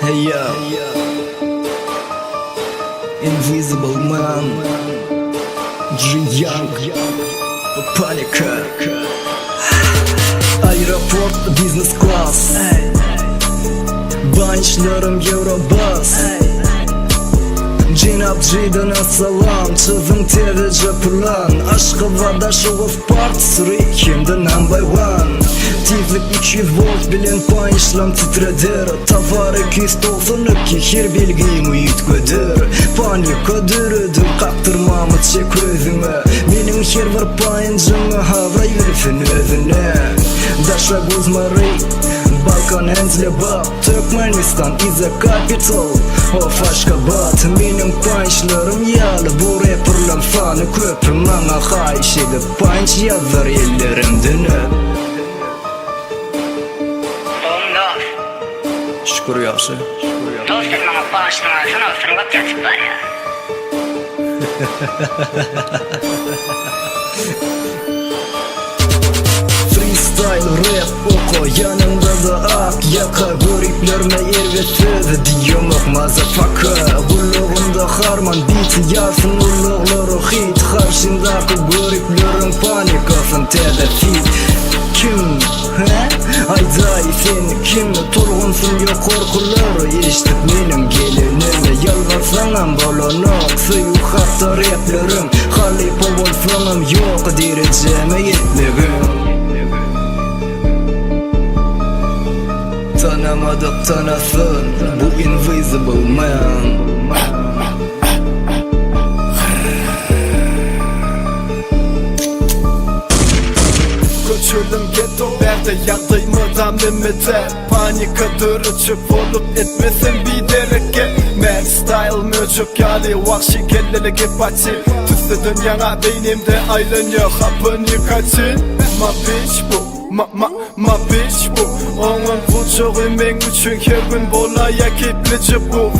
Hey yo, Invisible Man, G-Young, Panika, Aeroport Business Class, Bançlarım Eurobus, Cenab C'den salam, çözüm TVC plan, Aşkı vada show of parts, Rikim'de number one. Tizlik 200 volt bilen pançlam titredir. Tavar 292 her bilgimi yitködür. Panikadır, kaktırmamı çek özüme. Benim her var payıncımı havray verifin özüne. Daşa guzmari Balkan enzle bak, Türkmenistan is a capital of Aşkabat. Benim pançlarım yalı, bu rapperlam fanı köprüm. Bana hayiş edip panç yazar ellerimden öp. Şükür yaxşı. Dostum bana bağışlamasına oturmak yatıp var ya. Freestyle rap oku, yanımda da ak yaka. Görüklerime yer ve söz diyom ok motherfucker. Kulluğumda harman beat yarsın ulluğları hit. Karşındaki görüklerin panikasın tedafit. Kim? Ayday sen kim? Turgunsun yok korkuları. İştik benim gelinime. Yalvarsanam bolonok. Suyu hatta raplerim. Halipo bolsanam yok direceğime yetligim. Tanımadık tanasın bu Invisible Man. Köçürdüm ghetto berde yardımıdan limite. Panikadır uçup olup etmesin bir dereke. Mad style mövcut yali vahşi kellele gepaçi. Tüslü dünyana beynimde aylanıyor hapın yıkaçın. Ma bitch bu Ma bitch bu. Onun buçuğu men üçün her gün bolaya kiplici bu.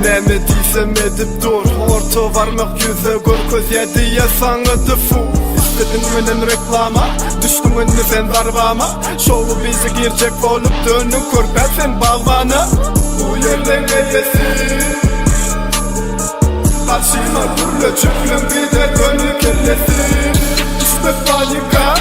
Neme diysem edip dur. Orta varmak yüze gör köz yedi ya sanıdı fu. İstedin menen reklama, düştün önüne sen darbama. Şovu bizi girecek olup dönün körper sen bağvana. Bu yerden gelesin karşıma gürle çöklüm bir de dönük ellesin. İşte panika